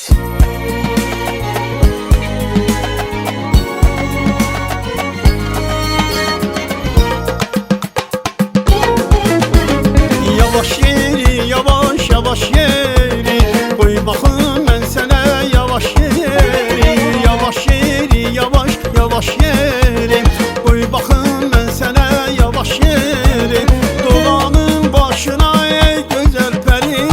Yavaş yeri, yavaş yavaş yeri, koy bakım ben sana yavaş yeri. Yavaş yeri, yavaş yavaş yeri, koy bakım ben sana yavaş yeri. Dolanın başına ey güzel peri,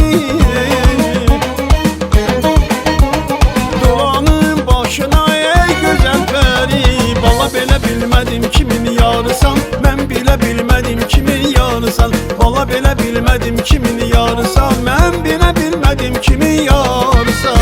dolanın başına ey güzel peri. Bala belə bilmədim kimin yarısan, mən belə bilmədim kimin yarısan. Bala belə bilmədim kimin yarısan, mən belə bilmədim kimin yarısan.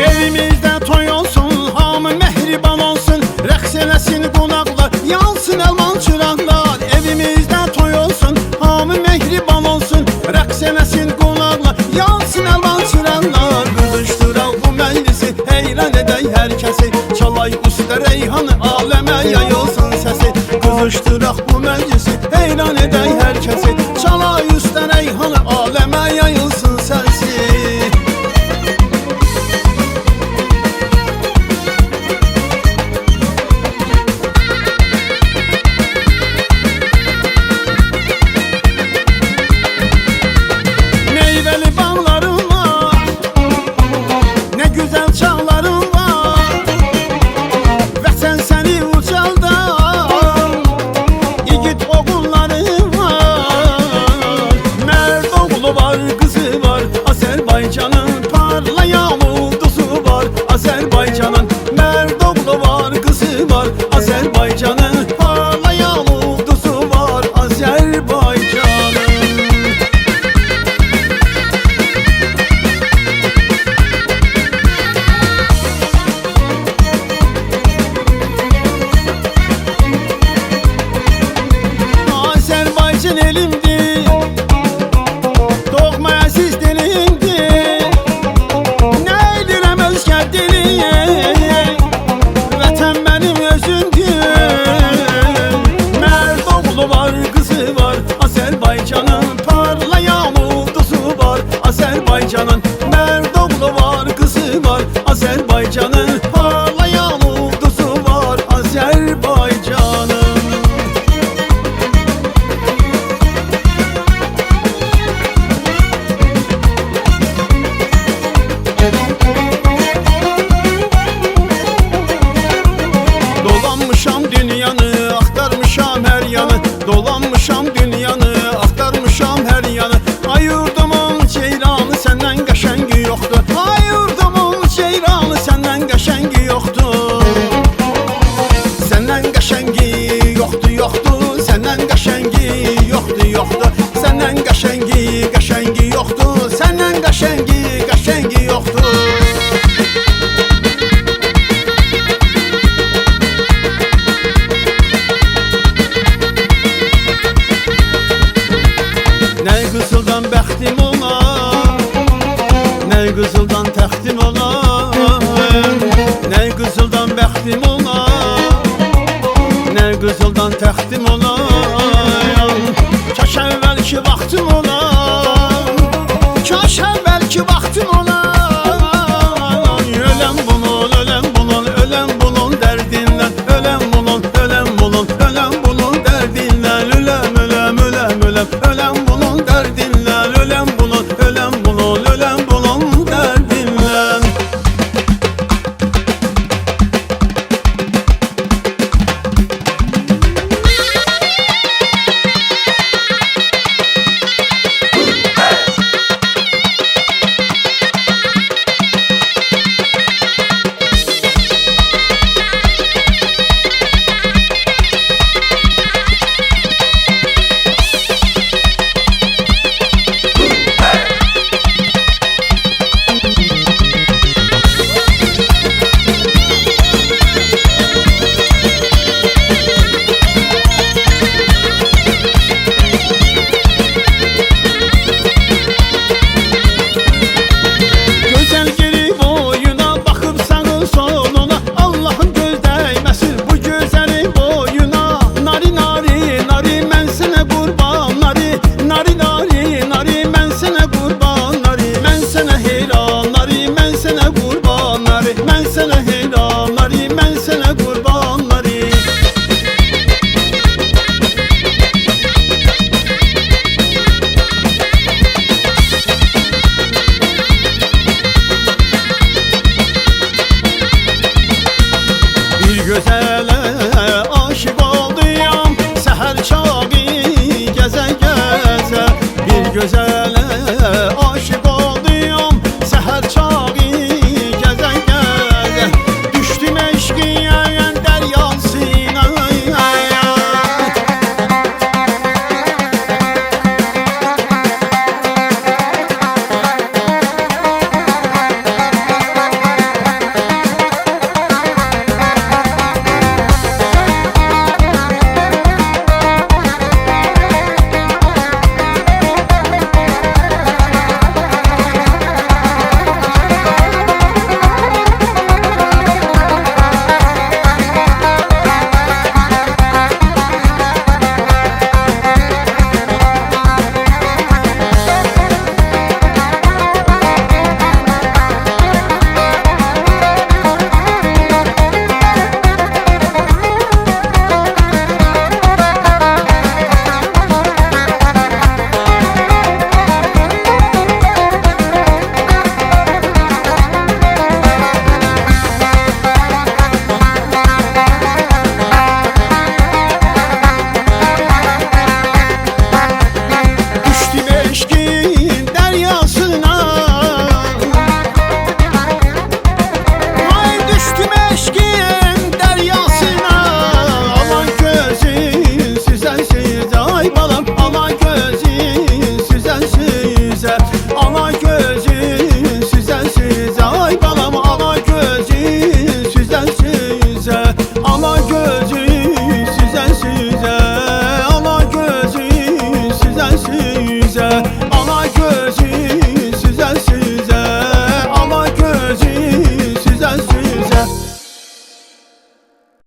Evimizdə toy olsun, hamı mehriban olsun, rəqs eləsin qonaqlar, yansın əlman çıraqlar. Evimizdə toy olsun, hamı mehriban olsun, rəqs eləsin qonaqlar, yansın əlman çıraqlar. Qızışdıraq bu məclisi, heyran edək hər kəsi, çalay usta reyhanı, aləmə yayılsın səsi. Qızışdıraq bu məclisi, heyran edək hər kəsi, çalay usta reyhanı, aləmə yayılsın səsi. Meyveli bağlarım var, ne güzel çağlarım var, vətən səni ucaldar, igid oğullarım var. Mərd oğlu var, qızı var, Azərbaycanın parlayan ulduzu var. Azərbaycanın mərd oğlu var, qızı var, Azərbaycanın parlayan ulduzu var. Azərbaycanın Azərbaycan elimdir, doğma əziz dilimdir. Nə edirəm özgə dili, vətən mənim özümdür. Mərd oğlu var, qızı var, Azərbaycanın parlayan ulduzu var. Azərbaycanın mərd oğlu var, qızı var, Azərbaycanın parlayan ulduzu var. Azərbaycanın dolanmışam dünyanı, axtarmışam hər yanı, dolanmışam dünyanı, axtarmışam hər yanı. Ay yurdumun ceyranı, səndən qəşəngi yoxdur. Ay yurdumun ceyranı, səndən qəşəngi yoxdur. Səndən qəşəngi yoxdur, yoxdur. Səndən qəşəngi yoxdur, yoxdur. Səndən qəşəngi, qəşəngi yoxdur. Səndən qəşəngi, qəşəngi yoxdur. Nə qızıldan bəxtim olar, nə qızıldan təxtim olar. Nə qızıldan bəxtim olar, nə qızıldan təxtim olar. Kaş əvvəlki vaxtım olar, kaş əvvəlki vaxtım